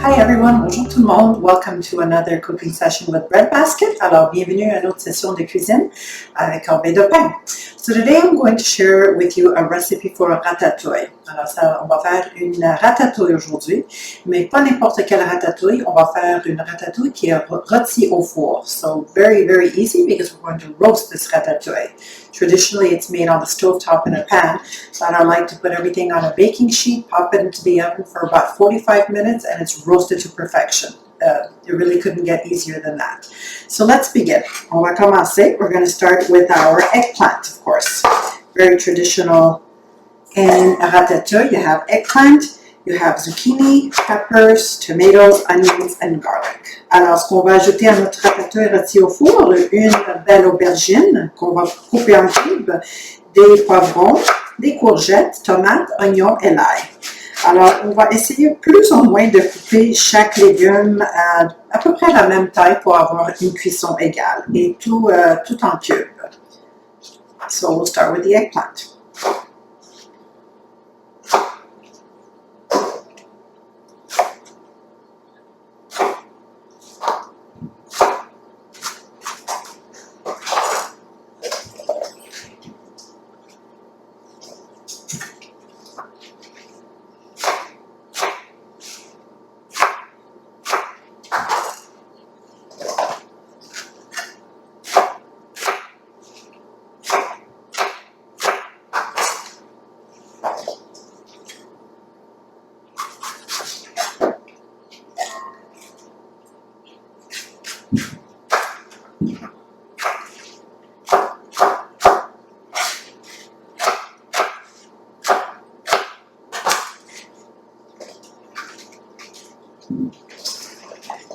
Hi everyone, bonjour tout le monde. Welcome to another cooking session with Bread Basket. Alors, bienvenue à une autre session de cuisine avec un bain de pain. So today I'm going to share with you a recipe for a ratatouille. Alors, on va faire une ratatouille aujourd'hui, mais pas n'importe quelle ratatouille. On va faire une ratatouille qui est rôtie au four. So very, very easy because we're going to roast this ratatouille. Traditionally, it's made on the stove top in a pan, but I like to put everything on a baking sheet, pop it into the oven for about 45 minutes, and it's roasted to perfection. It really couldn't get easier than that. So let's begin. On va commencer. We're going to start with our eggplant, of course. Very traditional in a ratatouille. You have eggplant, you have zucchini, peppers, tomatoes, onions, and garlic. Alors, ce qu'on va ajouter à notre ratatouille rôti au four, une belle aubergine qu'on va couper en cubes, des poivrons, des courgettes, tomates, oignons et l'ail. Alors, on va essayer plus ou moins de couper chaque légume à peu près la même taille pour avoir une cuisson égale et tout en cubes. So we'll start with the eggplant.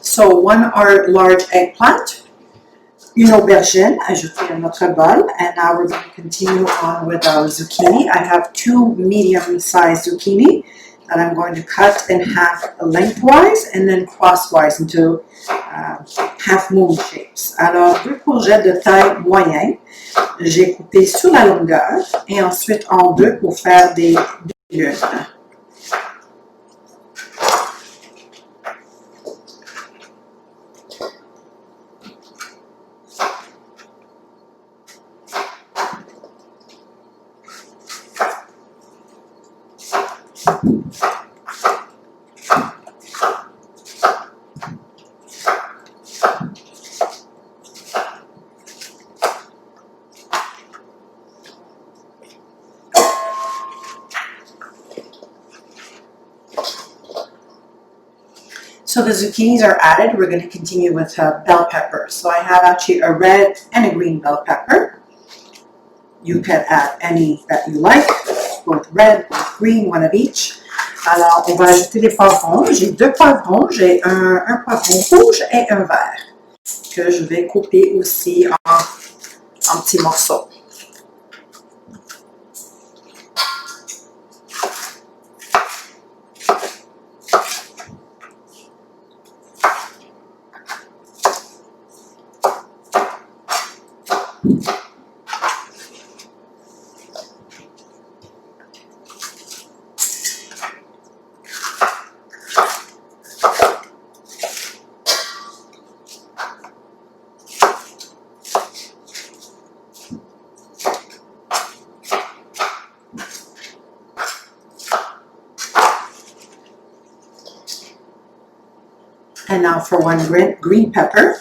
So one large eggplant, une aubergine ajoutée à notre bol, and now we're going to continue on with our zucchini. I have two medium-sized zucchini that I'm going to cut in half lengthwise and then crosswise into half moon shapes. Alors, deux courgettes de taille moyenne, j'ai coupé sur la longueur et ensuite en deux pour faire des lunes. So the zucchinis are added. We're going to continue with bell peppers. So I have actually a red and a green bell pepper. You can add any that you like, both red, both green, one of each. Alors, on va ajouter des poivrons. J'ai deux poivrons. J'ai un poivron rouge et un vert que je vais couper aussi en petits morceaux. And now for one green pepper.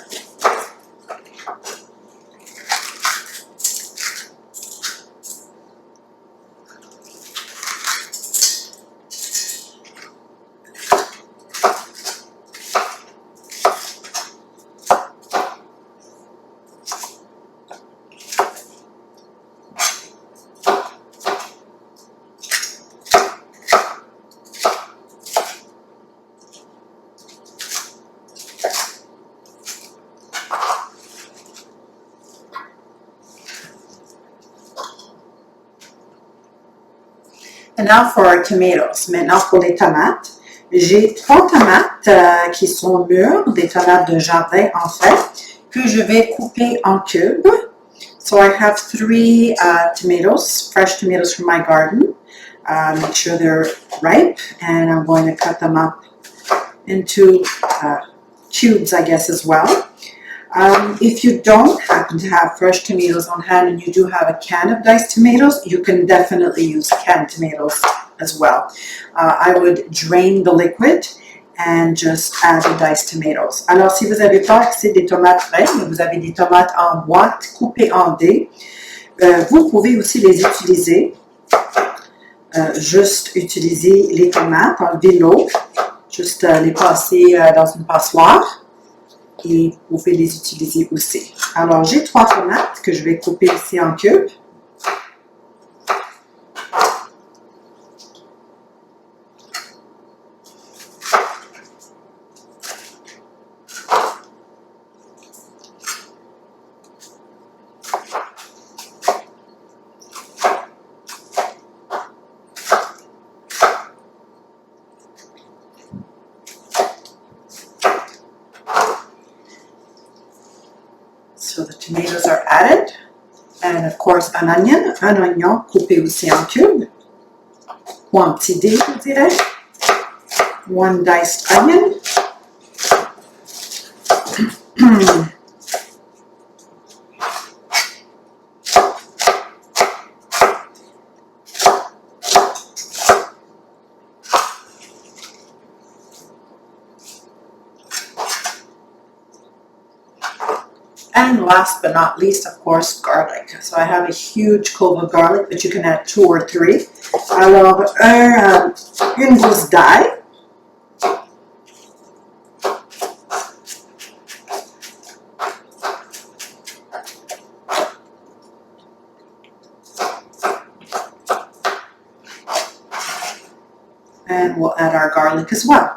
And now for our tomatoes. Maintenant pour les tomates. J'ai 3 tomates qui sont mûres, des tomates de jardin en fait, que je vais couper en cubes. So I have 3 tomatoes, fresh tomatoes from my garden. Make sure they're ripe, and I'm going to cut them up into cubes, I guess, as well. If you don't happen to have fresh tomatoes on hand and you do have a can of diced tomatoes, you can definitely use canned tomatoes as well. I would drain the liquid and just add the diced tomatoes. Alors, si vous avez pas accès des tomates fraîches, mais vous avez des tomates en boîte coupées en dés, vous pouvez aussi les utiliser. Juste utiliser les tomates, enlever l'eau, juste les passer dans une passoire et vous pouvez les utiliser aussi. Alors, j'ai 3 tomates que je vais couper ici en cubes. So the tomatoes are added, and of course un oignon coupé aussi en cubes, ou en petits dés, je dirais. 1 diced onion. And last but not least, of course, garlic. So I have a huge clove of garlic, but you can add 2 or 3. Alors, une gousse d'ail. And we'll add our garlic as well.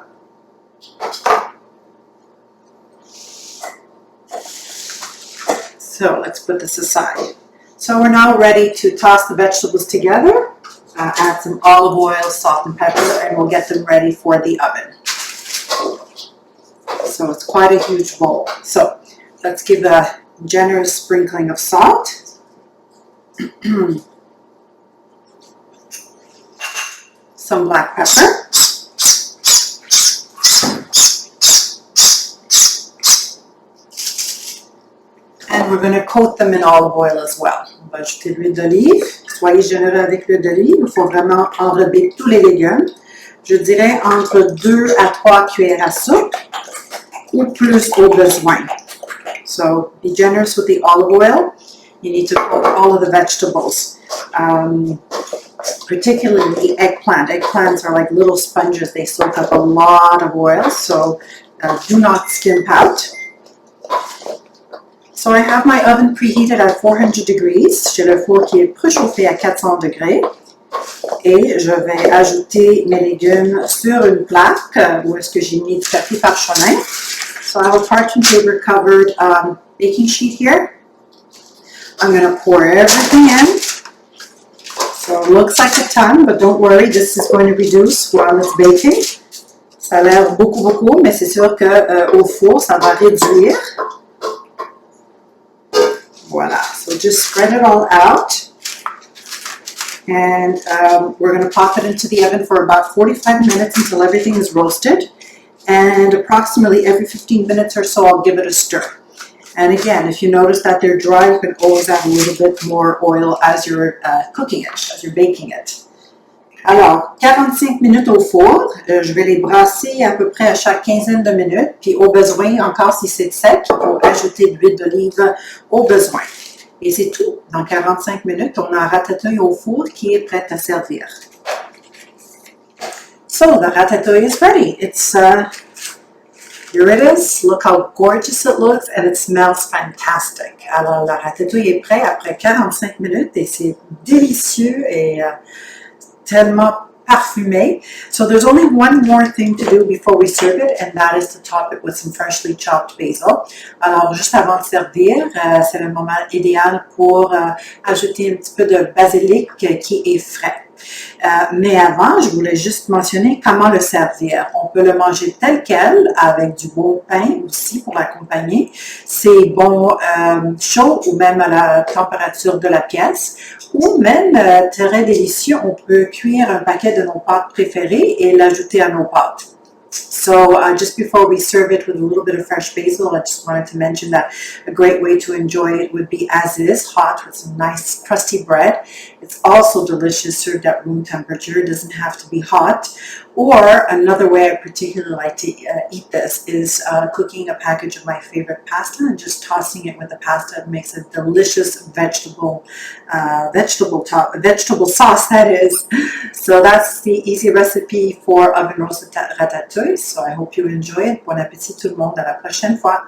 So let's put this aside. So we're now ready to toss the vegetables together, add some olive oil, salt and pepper, and we'll get them ready for the oven. So it's quite a huge bowl. So let's give a generous sprinkling of salt. Some black pepper. And we're going to coat them in olive oil as well. On va ajouter de l'huile d'olive. Soyez généreux avec l'huile d'olive. Il faut vraiment enrober tous les légumes. Je dirais entre 2 à 3 cuillères à soupe ou plus au besoin. So be generous with the olive oil. You need to coat all of the vegetables. Particularly the eggplant. Eggplants are like little sponges. They soak up a lot of oil. So do not skimp out. So I have my oven preheated at 400 degrees. J'ai le four qui est préchauffé à 400 degrés. Et je vais ajouter mes légumes sur une plaque où est-ce que j'ai mis du papier parchemin. So I have a parchment paper covered baking sheet here. I'm going to pour everything in. So it looks like a ton, but don't worry, this is going to reduce while it's baking. Ça a l'air beaucoup, mais c'est sûr qu'au four, ça va réduire. Voila, so just spread it all out. And we're going to pop it into the oven for about 45 minutes until everything is roasted. And approximately every 15 minutes or so, I'll give it a stir. And again, if you notice that they're dry, you can always add a little bit more oil as you're cooking it, as you're baking it. Alors, 45 minutes au four. Je vais les brasser à peu près à chaque quinzaine de minutes. Puis au besoin, encore si c'est sec, pour ajouter de l'huile d'olive au besoin. Et c'est tout. Dans 45 minutes, on a un ratatouille au four qui est prêt à servir. So, the ratatouille is ready. It's, here it is. Look how gorgeous it looks and it smells fantastic. Alors, la ratatouille est prêt après 45 minutes et c'est délicieux et tellement parfumé. So there's only one more thing to do before we serve it, and that is to top it with some freshly chopped basil. Alors, juste avant de servir, c'est le moment idéal pour ajouter un petit peu de basilic qui est frais. Mais avant, je voulais juste mentionner comment le servir. On peut le manger tel quel, avec du bon pain aussi pour l'accompagner. C'est bon chaud ou même à la température de la pièce. Ou même, très délicieux, on peut cuire un paquet de nos pâtes préférées et l'ajouter à nos pâtes. So just before we serve it with a little bit of fresh basil, I just wanted to mention that a great way to enjoy it would be as is, hot with some nice crusty bread. It's also delicious served at room temperature. It doesn't have to be hot. Or another way I particularly like to eat this is cooking a package of my favorite pasta and just tossing it with the pasta. It makes a delicious vegetable sauce, that is. So that's the easy recipe for oven roasted ratatouille. So I hope you enjoy it. Bon appétit tout le monde. À la prochaine fois.